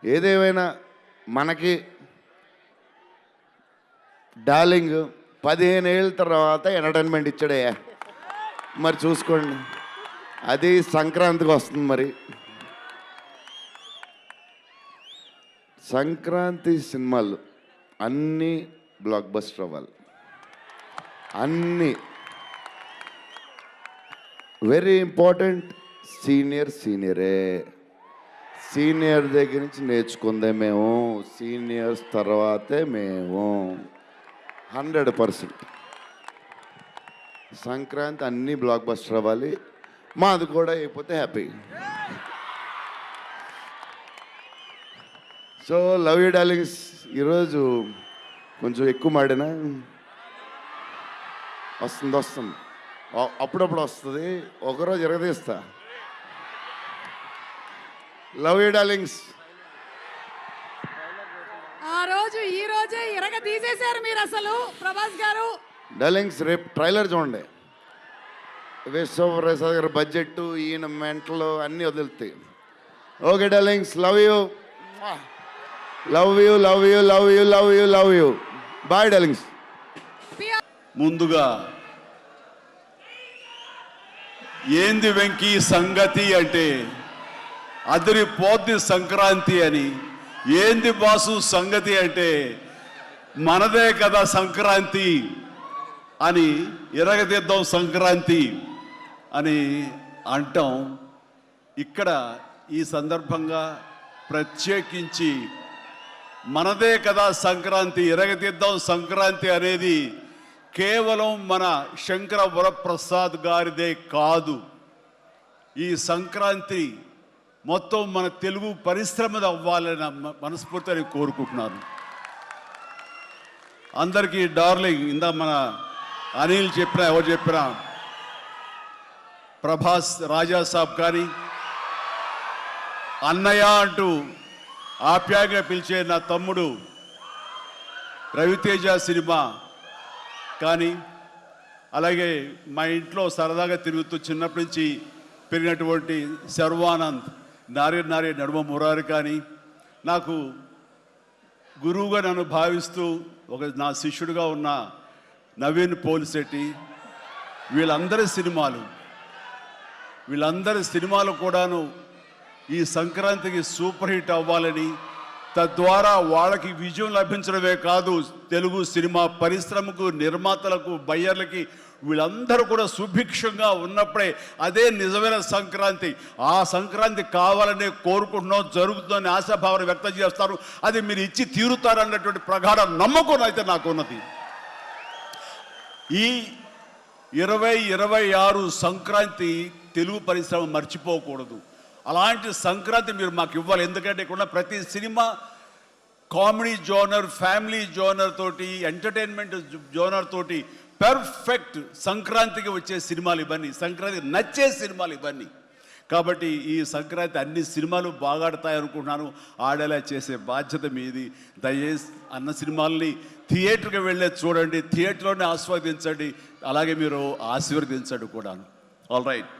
ఏదేమైనా మనకి డార్లింగ్ 15 ఏళ్ళ తర్వాత ఎంటర్టైన్మెంట్ ఇచ్చాడే, మరి చూసుకోండి. అది సంక్రాంతికి వస్తుంది. మరి సంక్రాంతి సినిమాలు అన్నీ బ్లాక్ బస్టర్ అవ్వాలి. అన్నీ వెరీ ఇంపార్టెంట్. సీనియరే. సీనియర్ దగ్గర నుంచి నేర్చుకుందే మేము, సీనియర్స్ తర్వాతే మేము. 100% సంక్రాంతి అన్నీ బ్లాక్ బస్టర్ అవ్వాలి. మాది కూడా అయిపోతే happy. So love you darlings. ఈరోజు కొంచెం ఎక్కువ మాడినా వస్తుంది, అప్పుడప్పుడు వస్తుంది, ఒకరోజు ఎరగదీస్తా. Love you darlings. ఆ రోజు ఈ రోజే ఇరగ తీసేశారు మీరు అసలు ప్రభాస్ గారు. డార్లింగ్స్ రేపు ట్రైలర్ చూడండి. విశ్వప్రసాద్ గారి బడ్జెట్, ఈయన మెంటలు అన్నీ వదులుతాయి. Okay darlings, love you love you love you love you love you love you. Bye darlings. ముందుగా ఏంది వెంకీ సంగతి అంటే అదిరిపోద్ది సంక్రాంతి అని, ఏంది బాసు సంగతి అంటే మనదే కదా సంక్రాంతి అని, ఇరగదిద్దాం సంక్రాంతి అని అంటాం. ఇక్కడ ఈ సందర్భంగా ప్రత్యేకించి మనదే కదా సంక్రాంతి, ఇరగదిద్దాం సంక్రాంతి అనేది కేవలం మన శంకర వరప్రసాద్ గారిదే కాదు. ఈ సంక్రాంతి మొత్తం మన తెలుగు పరిశ్రమది అవ్వాలని మనస్ఫూర్తిగా కోరుకుంటున్నాను. అందరికీ డార్లింగ్. ఇందా మన అనిల్ చెప్పినా, ఎవరు చెప్పినా, ప్రభాస్ రాజా సాబ్ కానీ, అన్నయ్య అంటూ ఆప్యాయంగా పిలిచే నా తమ్ముడు రవితేజ సినిమా కానీ, అలాగే మా ఇంట్లో సరదాగా తిరుగుతూ చిన్నప్పటి నుంచి పెరిగినటువంటి శర్వానంద్, నారే నడుమ మురారి కానీ, నాకు గురువుగా నన్ను భావిస్తూ నా శిష్యుడిగా ఉన్న నవీన్ పోలిశెట్టి, వీళ్ళందరి సినిమాలు కూడాను ఈ సంక్రాంతికి సూపర్ హిట్ అవ్వాలని, తద్వారా వాళ్ళకి విజయం లభించడమే కాదు, తెలుగు సినిమా పరిశ్రమకు, నిర్మాతలకు, బయ్యర్లకి వీళ్ళందరూ కూడా సుభిక్షంగా ఉన్నప్పుడే అదే నిజమైన సంక్రాంతి. ఆ సంక్రాంతి కావాలనే కోరుకుంటున్నాం, జరుగుతుందని ఆశాభావన వ్యక్తం చేస్తారు. అది మీరు ఇచ్చి తీరుతారన్నటువంటి ప్రగాఢ నమ్మకం అయితే నాకు ఉన్నది. ఈ 2026 సంక్రాంతి తెలుగు పరిశ్రమ మర్చిపోకూడదు. అలాంటి సంక్రాంతి మీరు మాకు ఇవ్వాలి. ఎందుకంటే ఇక్కడ ప్రతి cinema comedy genre, family genre తోటి, ఎంటర్టైన్మెంట్ జోనర్ తోటి పర్ఫెక్ట్ సంక్రాంతికి వచ్చే సినిమాలు ఇవన్నీ, సంక్రాంతికి నచ్చే సినిమాలు ఇవన్నీ. కాబట్టి ఈ సంక్రాంతి అన్ని సినిమాలు బాగా ఆడతాయి అనుకుంటున్నాను. ఆడేలా చేసే బాధ్యత మీది. దయచేసి అన్న సినిమాల్ని థియేటర్కి వెళ్ళే చూడండి, థియేటర్లోనే ఆస్వాదించండి, అలాగే మీరు ఆశీర్వదించండి కూడా. All right.